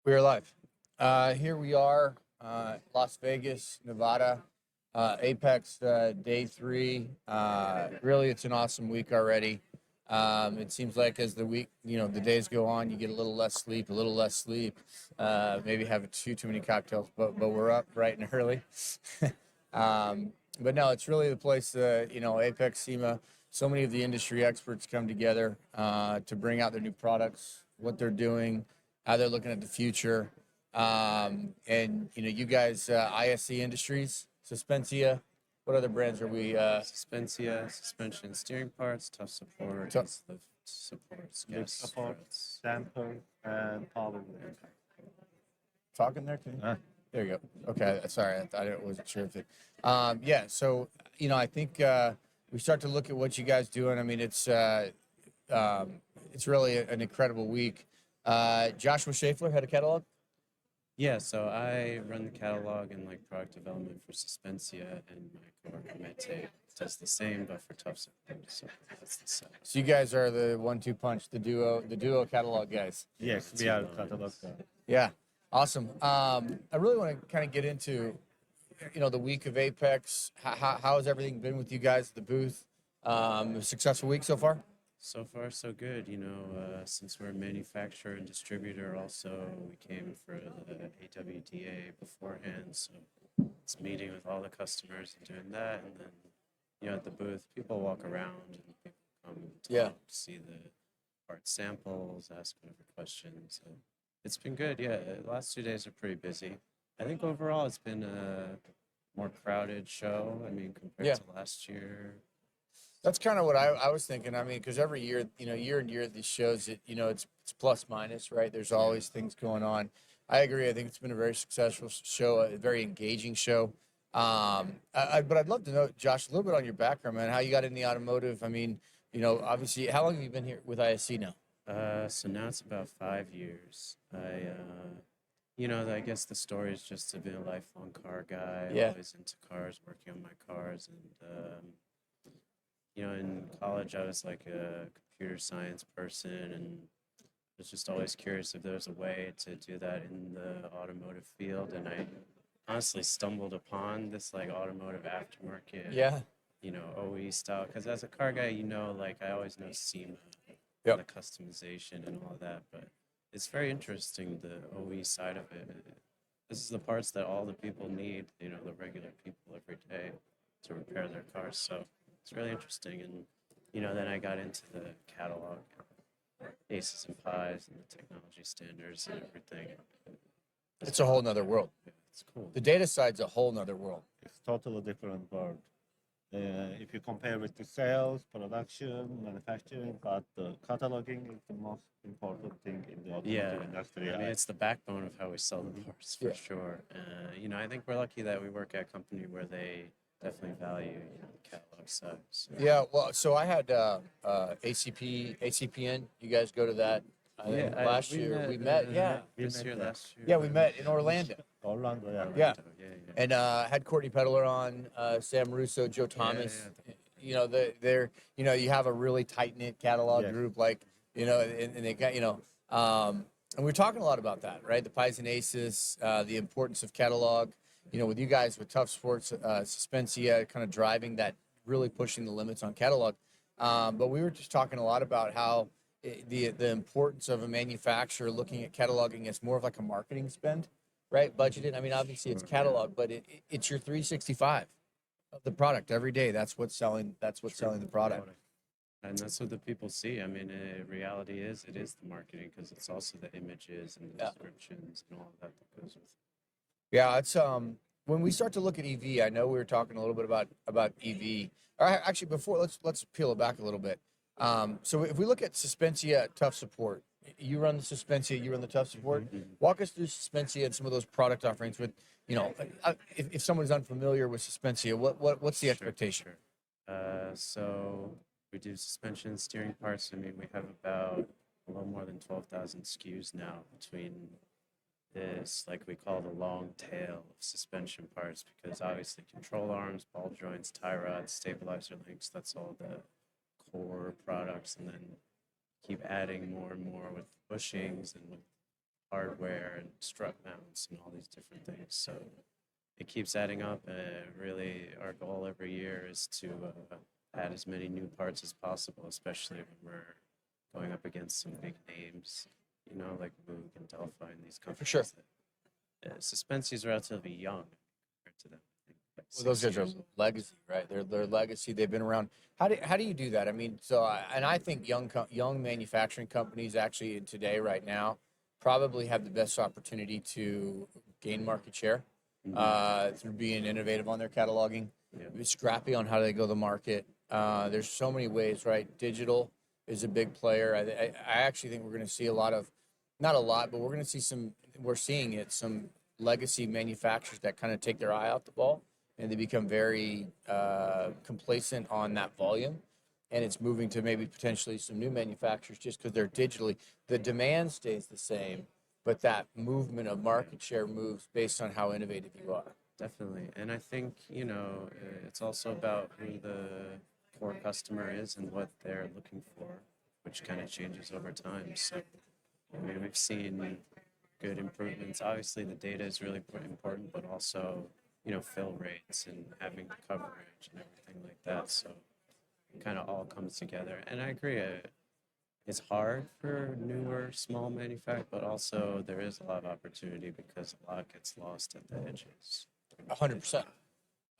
We are live. Here we are, Las Vegas, Nevada, Apex day 3. Really, it's an awesome week already. It seems like as the week, the days go on, you get a little less sleep, maybe having too many cocktails, but we're up bright and early. But no, it's really the place, Apex, SEMA, so many of the industry experts come together to bring out their new products, what they're doing, how they're looking at the future. And you guys, ISC Industries, Suspensia, what other brands are we? Suspensia, suspension steering parts, Tuff Support, Tuff- lift supports, Lift gas support, struts. damper, and power. Talking there? There you go. Okay, sorry, I wasn't sure if it. So I think we start to look at what you guys doing. I mean, it's really an incredible week. Joshua Schleifer, head of catalog. Yeah, so I run the catalog and product development for Suspensia, and my coworker Mete does the same, but for Tuff Support. So that's the same. So you guys are the 1-2 punch, the duo catalog guys. Yes, we are catalog. Yeah, awesome. I really want to kind of get into, the week of Apex. How has everything been with you guys at the booth? A successful week so far? So far, so good. Since we're a manufacturer and distributor, also we came for the AWDA beforehand. So it's meeting with all the customers and doing that, and then at the booth, people walk around and people come and talk, see the part samples, ask whatever questions. So it's been good. Yeah, the last 2 days are pretty busy. I think overall it's been a more crowded show. I mean, compared to last year. That's kind of what I was thinking. I mean, because every year, year and year, these shows, it's plus minus, right? There's always things going on. I agree. I think it's been a very successful show, a very engaging show. But I'd love to know, Josh, a little bit on your background, man, how you got in the automotive. I mean, obviously, how long have you been here with ISC now? So now it's about 5 years. I guess the story is just to be a lifelong car guy, always into cars, working on my cars, and in college, I was like a computer science person, and was just always curious if there was a way to do that in the automotive field. And I honestly stumbled upon this automotive aftermarket, OE style. Because as a car guy, I always know SEMA, the customization and all that. But it's very interesting, the OE side of it. This is the parts that all the people need, the regular people every day to repair their cars. So it's really interesting. And, then I got into the catalog, Aces and Pies and the technology standards and everything. It's a whole nother world. Yeah, it's cool. The data side's a whole nother world. It's totally different world. If you compare with the sales, production, manufacturing, but the cataloging is the most important thing in the automotive industry. I mean, it's the backbone of how we sell the parts for sure. I think we're lucky that we work at a company where they definitely value the catalog side. So. Yeah, well, so I had ACPN. You guys go to that? Last year we met. This year, last year. Yeah, we met in Orlando. Orlando, yeah. And had Courtney Peddler on, Sam Russo, Joe Thomas. They're you have a really tight knit catalog group, and they got and we're talking a lot about that, right? The Pies and Aces, the importance of catalog. With you guys with Tuff Sports, Suspensia, kind of driving that, really pushing the limits on catalog. But we were just talking a lot about how the importance of a manufacturer looking at cataloging as more of like a marketing spend, right? Budgeted. I mean, obviously it's catalog, but it's your 365 of the product every day. That's what's selling. That's what's selling the product. And that's what the people see. I mean, reality is, it is the marketing, because it's also the images and the descriptions and all of that goes with it. Yeah, it's when we start to look at EV, I know we were talking a little bit about EV. Actually, before let's peel it back a little bit. So if we look at Suspensia, Tuff Support, you run the Suspensia, you run the Tuff Support. Mm-hmm. Walk us through Suspensia and some of those product offerings. With if someone's unfamiliar with Suspensia, what's the expectation? Sure. So we do suspension, steering parts. I mean, we have about a little more than 12,000 SKUs now between this, we call the long tail of suspension parts, because obviously control arms, ball joints, tie rods, stabilizer links, that's all the core products, and then keep adding more and more with bushings and with hardware and strut mounts and all these different things. So it keeps adding up. Really, our goal every year is to add as many new parts as possible, especially when we're going up against some big names, you know, like Moog and Delphi and these companies. For sure. Suspensia is relatively young compared to them. I think, like Well, those 6 guys are years old. legacy, right? They're legacy. They've been around. How do you do that? I mean, and I think young manufacturing companies actually today, right now, probably have the best opportunity to gain market share through being innovative on their cataloging, be scrappy on how they go to market. There's so many ways, right? Digital is a big player. I actually think we're going to see a lot of, not a lot, but we're going to see some. We're seeing it. Some legacy manufacturers that kind of take their eye off the ball and they become very complacent on that volume, and it's moving to maybe potentially some new manufacturers just because they're digitally. The demand stays the same, but that movement of market share moves based on how innovative you are. Definitely. And I think, you know, it's also about who the core customer is and what they're looking for, which kind of changes over time. So, I mean, we've seen good improvements. Obviously, the data is really important, but also, you know, fill rates and having the coverage and everything like that. So it kind of all comes together. And I agree, it's hard for newer, small manufacturers, but also there is a lot of opportunity because a lot gets lost at the edges. 100%,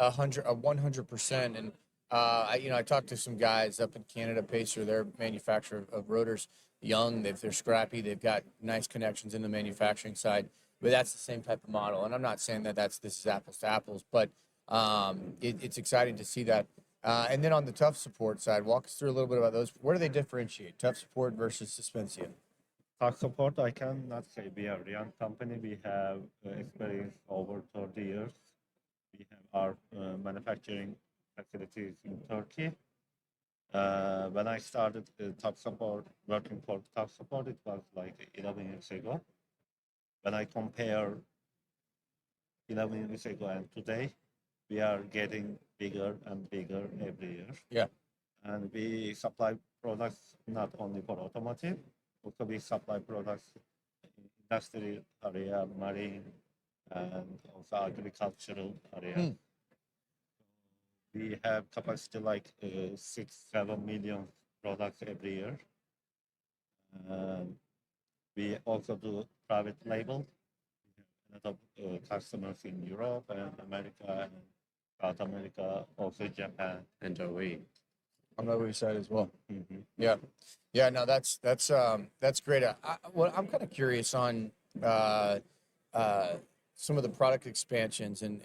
100%. And I talked to some guys up in Canada, Pacer, they're manufacturer of rotors, young, they're scrappy, they've got nice connections in the manufacturing side, but that's the same type of model. And I'm not saying that this is apples to apples, but it's exciting to see that. And then on the Tuff Support side, walk us through a little bit about those. Where do they differentiate, Tuff Support versus Suspensia? Tuff Support, I cannot say we are a young company. We have experience over 30 years. We have our manufacturing facilities in Turkey. When I started Tuff Support, working for Tuff Support, it was like 11 years ago. When I compare 11 years ago and today, we are getting bigger and bigger every year. Yeah. And we supply products not only for automotive, also we supply products in industry area, marine, and also agricultural area. We have capacity like 6-7 million products every year. We also do private label. We have a lot of customers in Europe and America and South America, also Japan. And OE. On the OE side as well. Mm-hmm. Yeah. No, that's great. I'm kind of curious on some of the product expansions and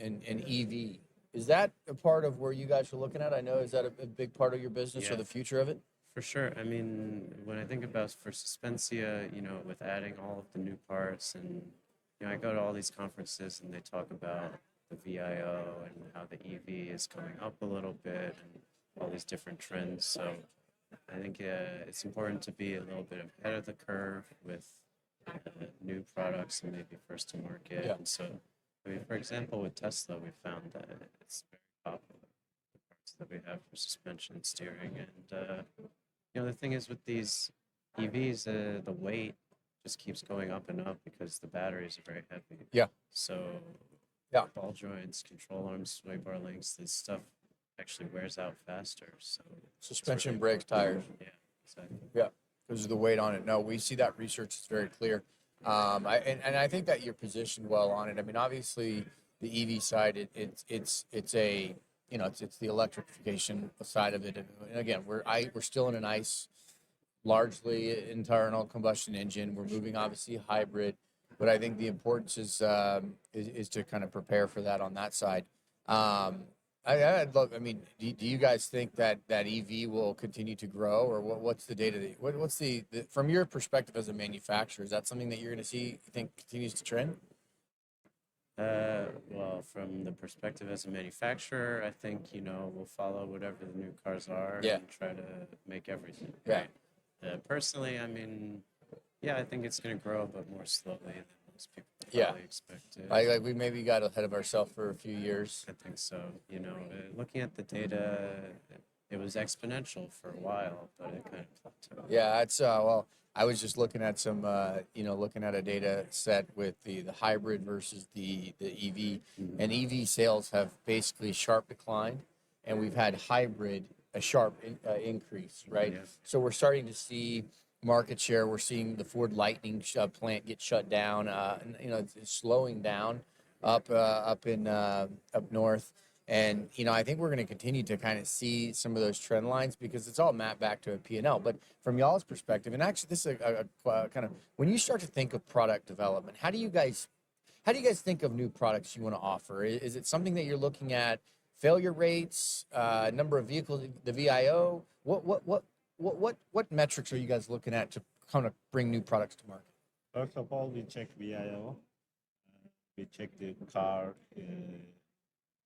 EV. Is that a part of where you guys are looking at? I know, is that a big part of your business or the future of it? For sure. I mean, when I think about for Suspensia, you know, with adding all of the new parts, and you know, I go to all these conferences and they talk about the VIO and how the EV is coming up a little bit and all these different trends. So I think it's important to be a little bit ahead of the curve with new products and maybe first to market. Yeah. And so, I mean, for example, with Tesla, we found that it's very popular, the parts that we have for suspension and steering. And, you know, the thing is with these EVs, the weight just keeps going up and up because the batteries are very heavy. Yeah. So, yeah, ball joints, control arms, sway bar links, this stuff actually wears out faster. So suspension, really brakes, tires. Yeah, exactly. Yeah, because of the weight on it. No, we see that research is very clear. I think that you're positioned well on it. I mean, obviously, the EV side, it's the electrification side of it. And again, we're still in an ICE, largely internal combustion engine. We're moving obviously hybrid, but I think the importance is to kind of prepare for that on that side. I'd love. I mean, do you guys think that EV will continue to grow, or what's the data? What's the from your perspective as a manufacturer? Is that something that you're going to see? You think continues to trend? Well, from the perspective as a manufacturer, I think, you know, we'll follow whatever the new cars are and try to make everything. Yeah. Right? Personally, I mean, yeah, I think it's going to grow, but more slowly than most people probably expected. Like we maybe got ahead of ourselves for a few years. I think so. You know, looking at the data, it was exponential for a while, but it kind of plateaued. Yeah, it's well, I was just looking at some, looking at a data set with the hybrid versus the EV, and EV sales have basically sharp declined, and we've had hybrid a sharp increase, right? Yeah. So we're starting to see market share. We're seeing the Ford Lightning plant get shut down. It's slowing down up north. And, I think we're going to continue to kind of see some of those trend lines because it's all mapped back to a P&L. But from y'all's perspective, and actually this is a kind of, when you start to think of product development, how do you guys think of new products you want to offer? Is it something that you're looking at, failure rates, number of vehicles, the VIO? What metrics are you guys looking at to kind of bring new products to market? First of all, we check VIO. We check the car,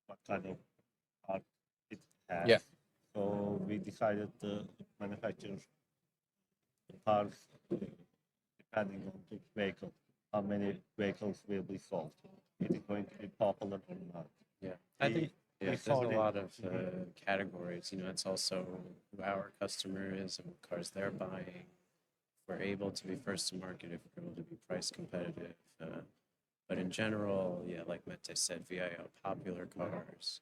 what kind of part it has. Yeah. So we decided to manufacture the parts depending on the vehicle, how many vehicles will be sold. It is going to be popular or not. Yeah, I think there's a lot of categories. It's also who our customer is and what cars they're buying. We're able to be first to market if we're able to be price competitive. But in general, like Mete said, VIO, popular cars,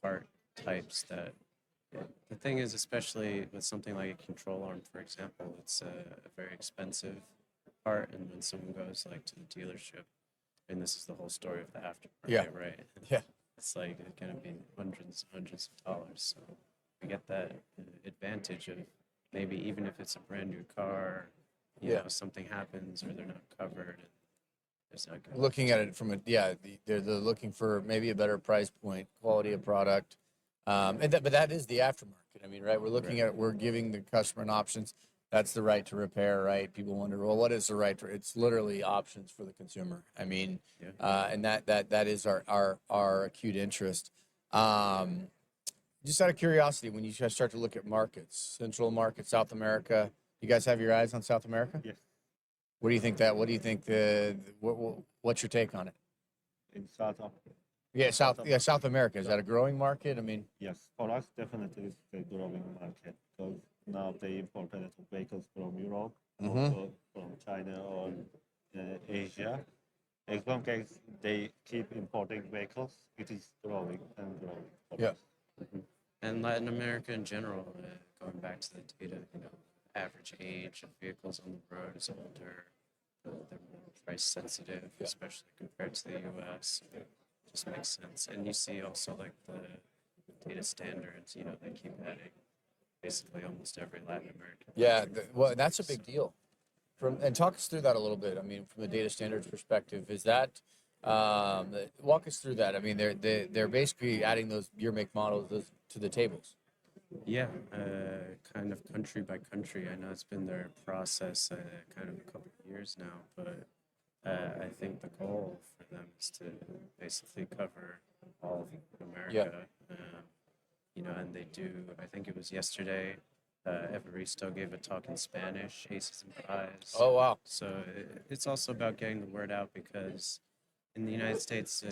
part types that. The thing is, especially with something like a control arm, for example, it's a very expensive part, and when someone goes like to the dealership, and this is the whole story of the aftermarket, right? Yeah. It's like it's gonna be hundreds of dollars. So we get that advantage of maybe even if it's a brand new car, you know, something happens or they're not covered. Looking at it from they're looking for maybe a better price point, quality of product, but that is the aftermarket. I mean, right? We're looking at it. We're giving the customer an options. That's the right to repair, right? People wonder, well, what is the right to? It's literally options for the consumer. I mean, and that is our acute interest. Just out of curiosity, when you guys start to look at markets, Central market, South America, you guys have your eyes on South America? Yes. What do you think what's your take on it? In South Africa. South America. Is that a growing market? I mean, yes, for us definitely it's a growing market because now they import a lot of vehicles from Europe, also from China or Asia. As long as they keep importing vehicles, it is growing and growing. Yeah. And Latin America in general, going back to the data, average age of vehicles on the road is older. They're more price sensitive, especially compared to the U.S. It just makes sense. And you see also like the data standards, they keep adding basically almost every Latin American. Yeah, well, that's a big deal. And talk us through that a little bit. I mean, from a data standards perspective, is that walk us through that? I mean, they're basically adding those year make models to the tables. Yeah, kind of country by country. I know it's been their process kind of a couple of years now, but I think the goal for them is to basically cover all of America. And they do. I think it was yesterday. Evaristo gave a talk in Spanish, Aces and Pies. Oh, wow. So it's also about getting the word out because in the United States,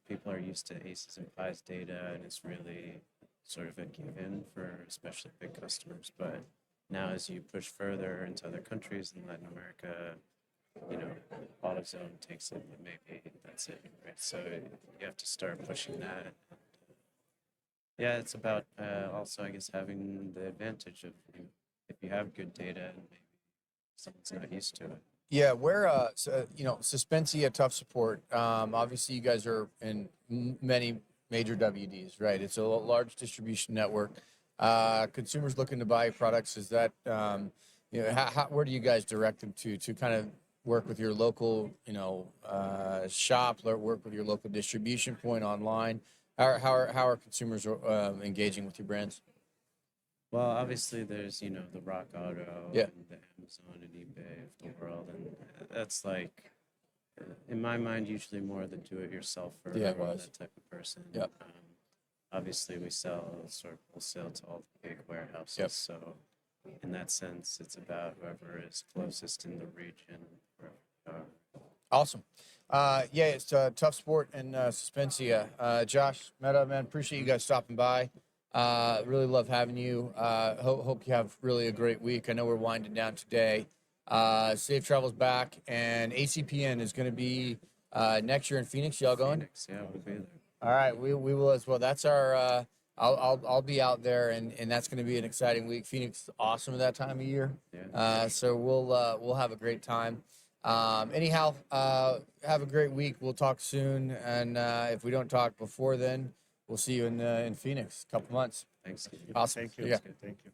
people are used to Aces and Pies data, and it's really sort of a given for especially big customers. But now as you push further into other countries in Latin America, AutoZone takes it, and maybe that's it, right? So you have to start pushing that. It's about also, I guess, having the advantage of if you have good data and maybe someone's not used to it. Yeah, where Suspensia, Tuff Support. Obviously, you guys are in many major WDs, right? It's a large distribution network. Consumers looking to buy products. Is that where do you guys direct them to kind of work with your local shop, work with your local distribution point online? How are consumers engaging with your brands? Well, obviously there's the Rock Auto and the Amazon and eBay of the world, and that's like in my mind usually more the do-it-yourselfer or that type of person. Yep. Obviously we sell sort of wholesale to all the big warehouses, so in that sense it's about whoever is closest in the region. Awesome. It's Tuff Sport and Suspensia. Josh, Meta, man, appreciate you guys stopping by. Really love having you. Hope you have really a great week. I know we're winding down today. Safe travels back, and ACPN is going to be next year in Phoenix. Y'all going? Phoenix, yeah, we'll be there. All right, we will as well. That's our. I'll be out there, and that's going to be an exciting week. Phoenix is awesome at that time of year. Yeah. So we'll have a great time. Anyhow, have a great week. We'll talk soon, and if we don't talk before then, we'll see you in Phoenix, a couple months. Thanks. Awesome. Thank you. Yeah. Thank you.